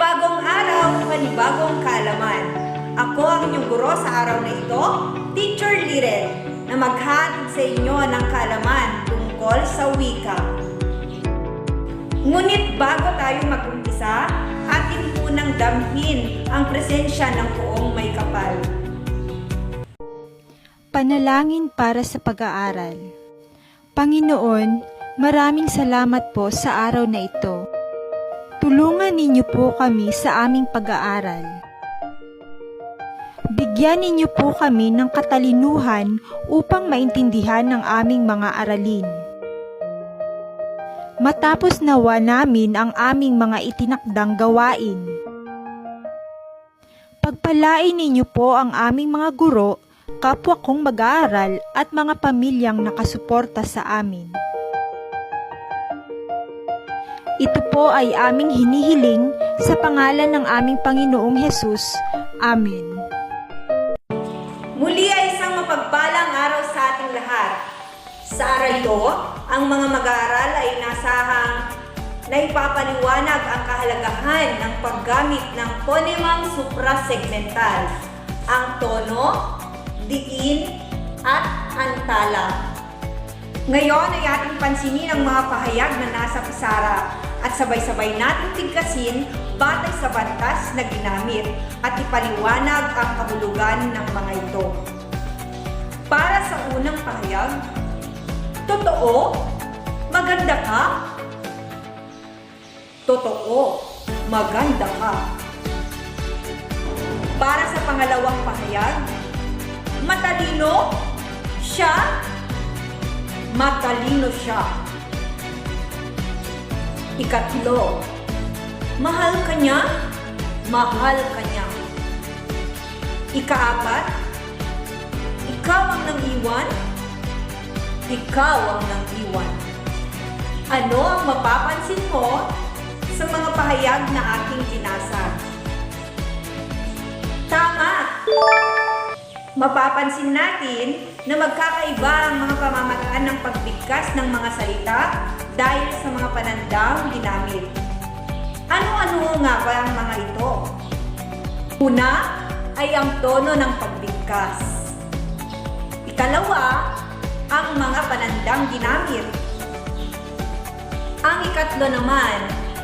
Panibagong araw, panibagong kaalaman. Ako ang inyong guro sa araw na ito, Teacher Liren, na maghatid sa inyo ng kaalaman tungkol sa wika. Ngunit bago tayo mag-umpisa, atin munang damhin ang presensya ng Poong May Kapal. Panalangin para sa pag-aaral. Panginoon, maraming salamat po sa araw na ito. Tulungan ninyo po kami sa aming pag-aaral. Bigyan ninyo po kami ng katalinuhan upang maintindihan ang aming mga aralin. Matapos nawa namin ang aming mga itinakdang gawain. Pagpalain ninyo po ang aming mga guro, kapwa kong mag-aaral at mga pamilyang nakasuporta sa amin. Ito po ay aming hinihiling sa pangalan ng aming Panginoong Hesus. Amen. Muli ay isang mapagpalang araw sa ating lahat. Sa araw ito, ang mga mag-aaral ay nasahang na ipapaliwanag ang kahalagahan ng paggamit ng ponemang suprasegmental, ang tono, diin, at antala. Ngayon ay ating pansinin ang mga pahayag na nasa pisara at sabay-sabay nating tigkasin batay sa batas na ginamit at ipaliwanag ang kahulugan ng mga ito. Para sa unang pahayag, totoo, maganda ka. Totoo, maganda ka. Para sa pangalawang pahayag, matalino, siya, matalino siya. Ikatlo, mahal ka niya, mahal ka niya. Ikaapat, ikaw ang nang-iwan, ikaw ang nang-iwan. Ano ang mapapansin mo sa mga pahayag na aking binasa? Tama! Mapapansin natin na magkakaiba ang mga pamamataan ng pagbigkas ng mga salita dahil sa mga panandang ginamit. Ano-ano nga ba ang mga ito? Una ay ang tono ng pagbigkas. Ikalawa, ang mga panandang ginamit. Ang ikatlo naman,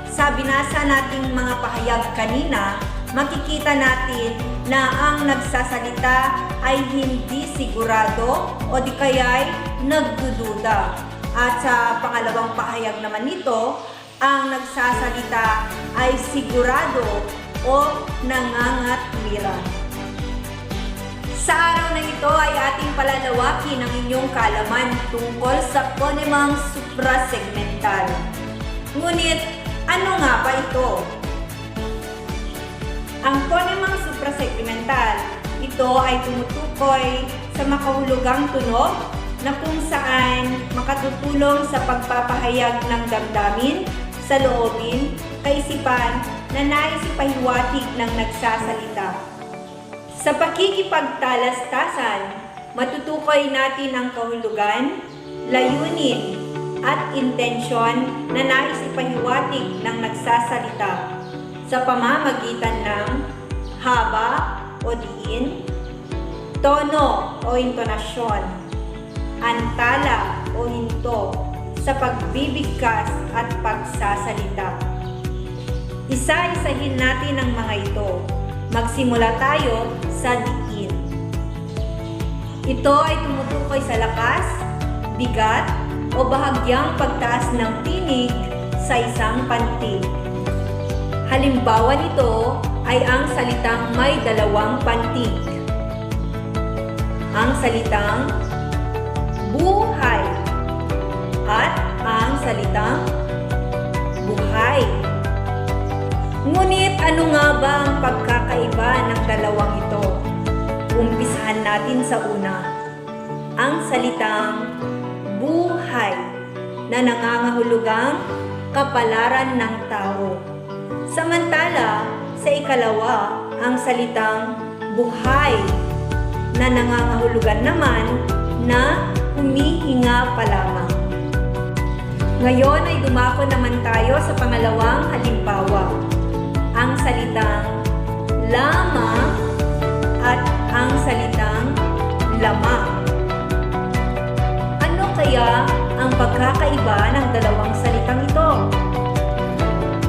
sa binasa nating mga pahayag kanina, makikita natin na ang nagsasalita ay hindi sigurado o di kaya'y nagdududa. At sa pangalawang pahayag naman nito, ang nagsasalita ay sigurado o nangangatwiran. Sa araw na ito ay ating palalawakin ang inyong kaalaman tungkol sa ponemang suprasegmental. Ngunit, ano nga ba ito? Ang ponemang suprasegmental, ito ay tumutukoy sa makahulugang tunog na kung saan makatutulong sa pagpapahayag ng damdamin, saloobin, kaisipan na nais ipahiwatig ng nagsasalita. Sa pakikipagtalastasan, matutukoy natin ang kahulugan, layunin, at intensyon na nais ipahiwatig ng nagsasalita sa pamamagitan ng haba o diin, tono o intonasyon, antala o hinto sa pagbibigkas at pagsasalita. Isa-isahin natin ang mga ito. Magsimula tayo sa diin. Ito ay tumutukoy sa lakas, bigat, o bahagyang pagtaas ng tinig sa isang pantig. Halimbawa nito ay ang salitang may dalawang pantig. Ang salitang buhay at ang salitang buhay. Ngunit ano nga ba ang pagkakaiba ng dalawang ito? Umpisahan natin sa una. Ang salitang buhay na nangangahulugang kapalaran ng tao. Samantala, sa ikalawa, ang salitang buhay na nangangahulugan naman na humihinga pa lamang. Ngayon ay dumako naman tayo sa pangalawang halimbawa. ang salitang lamang at ang salitang lamang. Ano kaya ang pagkakaiba ng dalawang salitang ito?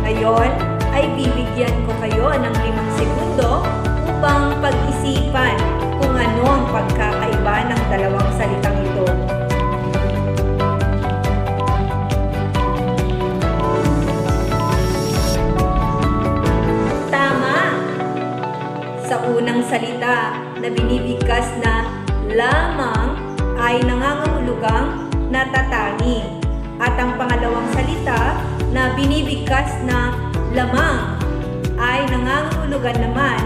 Ngayon ay bibigyan ko kayo ng 5 segundo upang pag-isipan kung ano ang pagkakaiba ng dalawang salitang ito. Tama! Sa unang salita na binibigkas na lamang ay nangangahulugang natatangi. At ang pangalawang salita na binibigkas na lamang ay nangangahulugan naman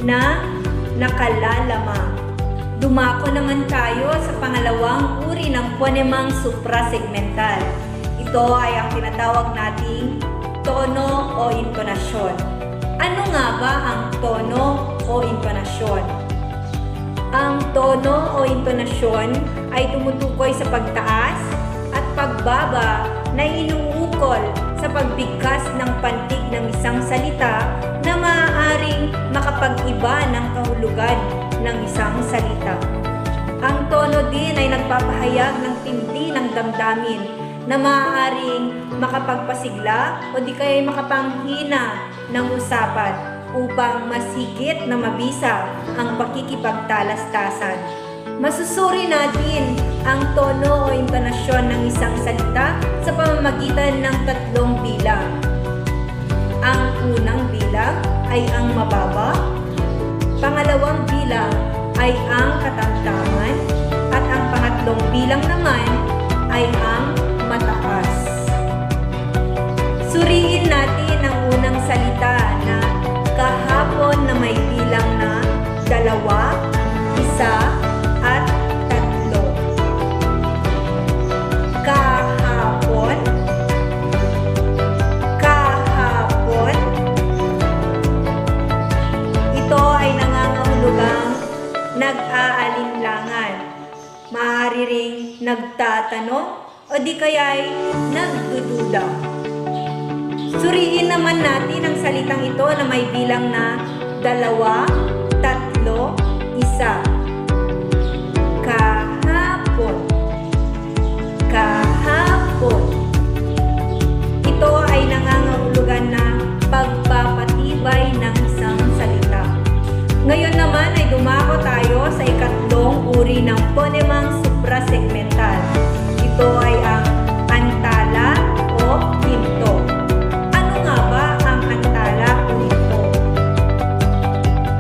na nakalalamang. Dumako naman tayo sa pangalawang uri ng ponemang suprasegmental. Ito ay ang tinatawag nating tono o intonasyon. Ano nga ba ang tono o intonasyon? Ang tono o intonasyon ay tumutukoy sa pagtaas at pagbaba na inuukol sa pagbigkas ng pantig ng isang salita na maaaring makapag-iba ng kahulugan ng isang salita. Ang tono din ay nagpapahayag ng tindi ng damdamin na maaaring makapagpasigla o di kaya makapanghina ng usapan upang mas higit na mabisa ang pakikipagtalastasan. Masusuri natin ang tono o intonasyon ng isang salita sa pamamagitan ng 3 bilang. Ang unang bilang ay ang mababa, pangalawang bilang ay ang katamtaman, at ang pangatlong bilang naman ay ang mataas. Suriin natin ang unang salita na kahapon na may bilang na 2, 1, at 3. Kahapon, kahapon. Ito ay nangangahulugang nag-aalinlangan. Maaari ring nagtatanong o di kaya'y nagdududa. Suriin naman natin ang salitang ito na may bilang na 2, 3, 1. Kahapon, kahapon. Ito ay nangangahulugan na pagpapatibay ng isang salita. Ngayon naman ay dumako tayo sa ikatlong uri ng ponemang suprasegmental. Ito ay ang antala o hinto. Ano nga ba ang antala o hinto?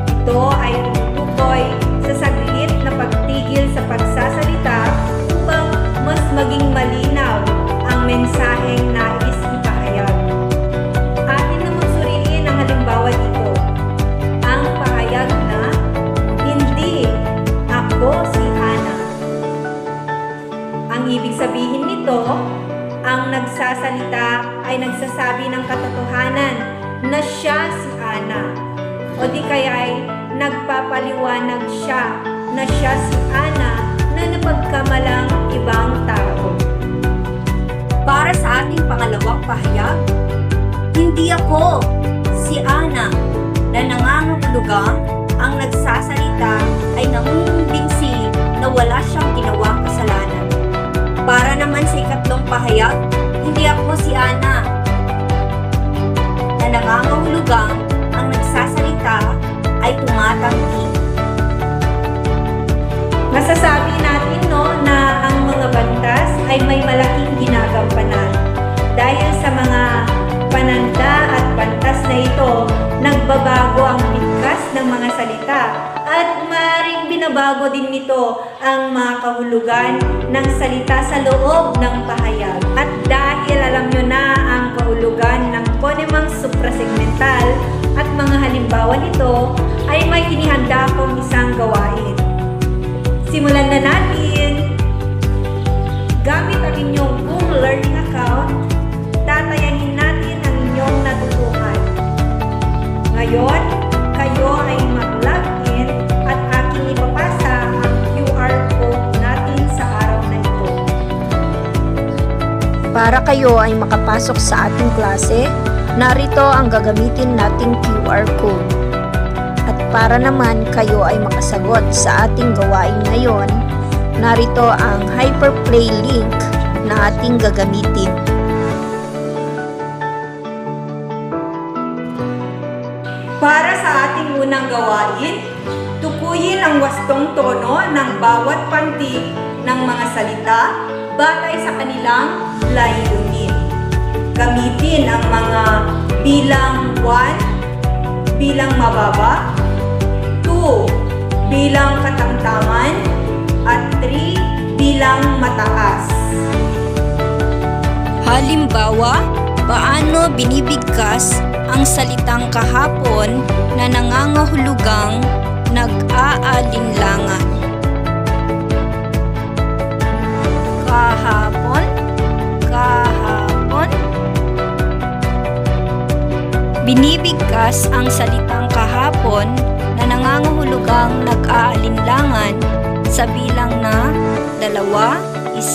Ito ay tumutukoy sa saglit na pagtigil sa pagsasalita upang mas maging malinaw ang mensaheng nais ipahayag. Atin namang suriin ang halimbawa dito. Ang pahayag na, hindi ako si Ana. Ang ibig sabihin nito, ang nagsasalita ay nagsasabi ng katotohanan na siya si Ana. O di kaya ay nagpapaliwanag siya na siya si Ana na napagkamalang ibang tao. Para sa ating pangalawang pahayag, hindi ako si Ana na nangangahulugang ang nagsasalita ay nangungumbinsi na wala siyang ginawang kasalanan. Para naman sa ikatlong pahayag, hindi ako si Ana na nangangahulugang ang nagsasalita ay tumatanggi. Masasabi natin na ang mga bantas ay may malaking ginagampanan. Dahil sa mga pananda at bantas na ito, nagbabago ang bigkas ng mga salita at maaaring binabago din nito ang mga kahulugan ng salita sa loob ng pahayag. At dahil alam nyo na ang kahulugan ng ponemang suprasegmental at mga halimbawa nito, ay may inihanda akong isang gawain. Simulan na natin! Gamit ang inyong Google Learning account, tatayahin natin ang inyong natutuhan. Ngayon, kayo ay mag-login at aking ipapasa ang QR code natin sa araw na ito. Para kayo ay makapasok sa ating klase, Narito ang gagamitin nating QR code. At para naman kayo ay makasagot sa ating gawain ngayon, narito ang hyperplay link na ating gagamitin. Para sa ating unang gawain, tukuyin ang wastong tono ng bawat pantig ng mga salita batay sa kanilang layunin. Gamitin ang mga bilang 1 bilang mababa, 2 bilang katamtaman, at 3 bilang mataas. Halimbawa, paano binibigkas ang salitang kahapon na nangangahulugang nag-aalinlangan? Kahapon, kahapon. Binibigkas ang salitang kahapon na nangangahulugang nag-aalinlangan sa bilang na 2, 1, 3.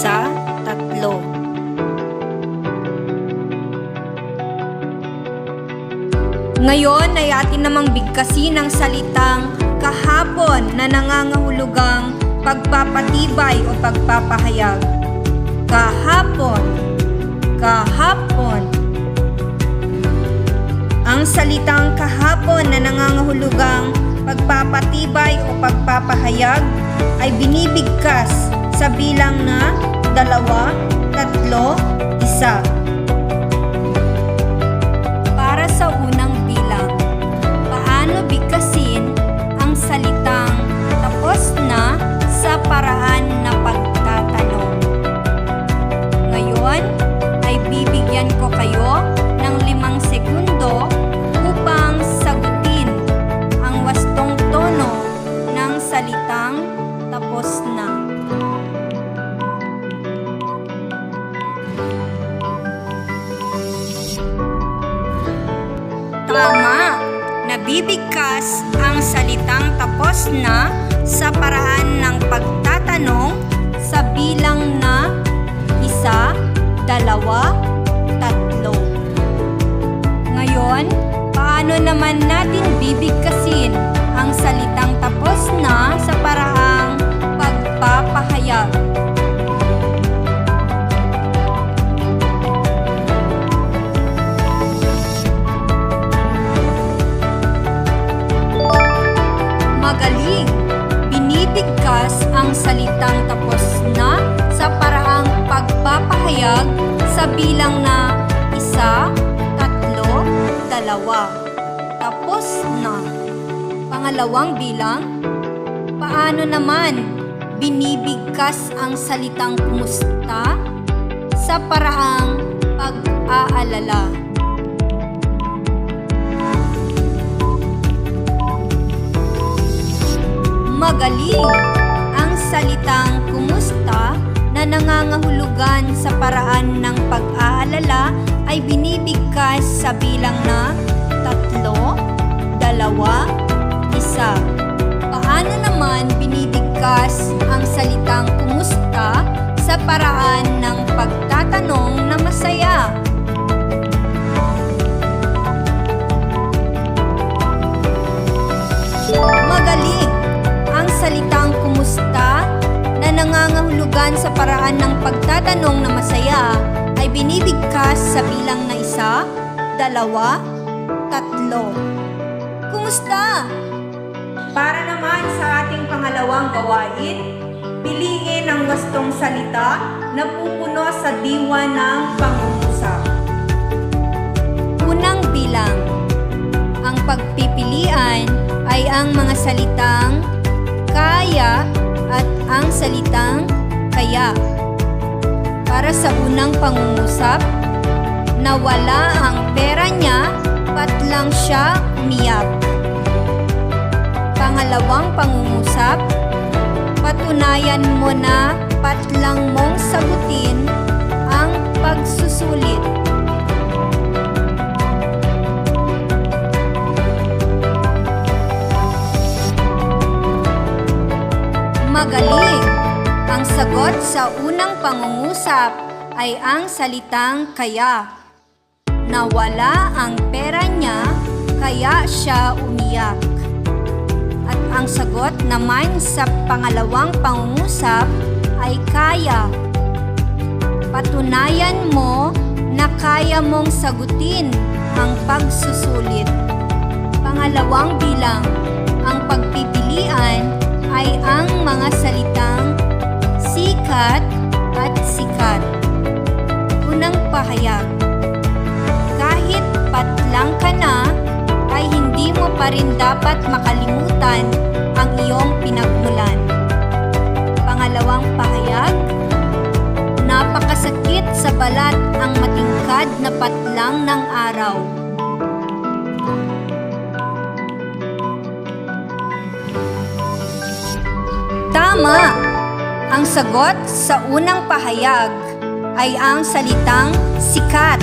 Ngayon ay atin namang bigkasin ang salitang kahapon na nangangahulugang pagpapatibay o pagpapahayag. Kahapon, kahapon. Ang salitang kahapon na nangangahulugang pagpapatibay o pagpapahayag ay binibigkas sa bilang na 2, 3, 1. Para sa unang bilang, paano bigkasin ang salitang tapos na sa paraan na pagtatanong? Ngayon ay bibigyan ko kayo ng 5 segundo upang sagutin ang wastong tono ng salitang tapos na. Tama! Nabibigkas ang salitang tapos na sa paraan ng pagtatanong sa bilang na 1, 2, 3. Ngayon, paano naman natin bibigkasin ang salitang tapos na sa paraang pagpapahayag? Magaling! Binibigkas ang salitang tapos na sa paraang pagpapahayag sa bilang na 1, 3, 2. Tapos na. Pangalawang bilang, paano naman binibigkas ang salitang kumusta sa paraang pag-aalala? Magaling! Ang salitang kumusta na nangangahulugan sa paraan ng pag-aalala ay binibigkas sa bilang na 3, 2, 1. Paano naman binibigkas ang salitang kumusta sa paraan ng pagtatanong na masaya? Magaling! Ang salitang kumusta na nangangahulugan sa paraan ng pagtatanong na masaya ay binibigkas sa bilang na 1, 2, 3. Kumusta? Para naman sa ating pangalawang gawain, piliin ang wastong salita na pupuno sa diwa ng pangungusap. Unang bilang. Ang pagpipilian ay ang mga salitang kaya at ang salitang kaya. Para sa unang pangungusap, nawala ang pera niya, patlang siya umiyak. Pangalawang pangungusap, patunayan mo na patlang mong sagutin ang pagsusulit. Magaling! Ang sagot sa unang pangungusap ay ang salitang kaya. Nawala ang pera niya kaya siya umiyak. At ang sagot naman sa pangalawang pangungusap ay kaya. Patunayan mo na kaya mong sagutin ang pagsusulit. Pangalawang bilang, ang pagpipilian ay ang mga salitang sikat at sikat. Unang pahayag, kahit patlang ka na, ay hindi mo pa rin dapat makalimutan ang iyong pinagmulan. Pangalawang pahayag, napakasakit sa balat ang matingkad na patlang ng araw. Tama! Ang sagot sa unang pahayag ay ang salitang sikat.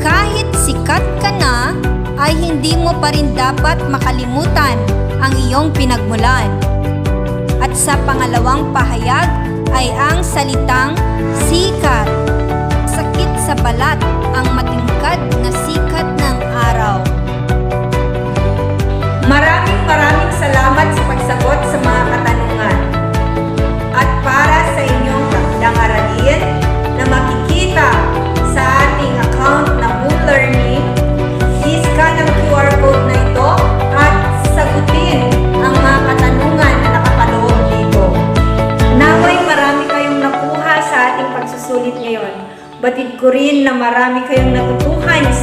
Kahit sikat ka na, ay hindi mo pa rin dapat makalimutan ang iyong pinagmulan. At sa pangalawang pahayag ay ang salitang sikat. Sakit sa balat ang matingkad na sikat ng araw. Maraming salamat sa pagsagot sa mga katanungan. At para sa inyong takdang aralin na makikita sa ating account na Mood Learning, i-scan ang QR code na ito at sagutin ang mga katanungan na nakapaloob dito. Naway marami kayong nakuha sa ating pagsusulit ngayon. Batid ko rin na marami kayong natutuhan sa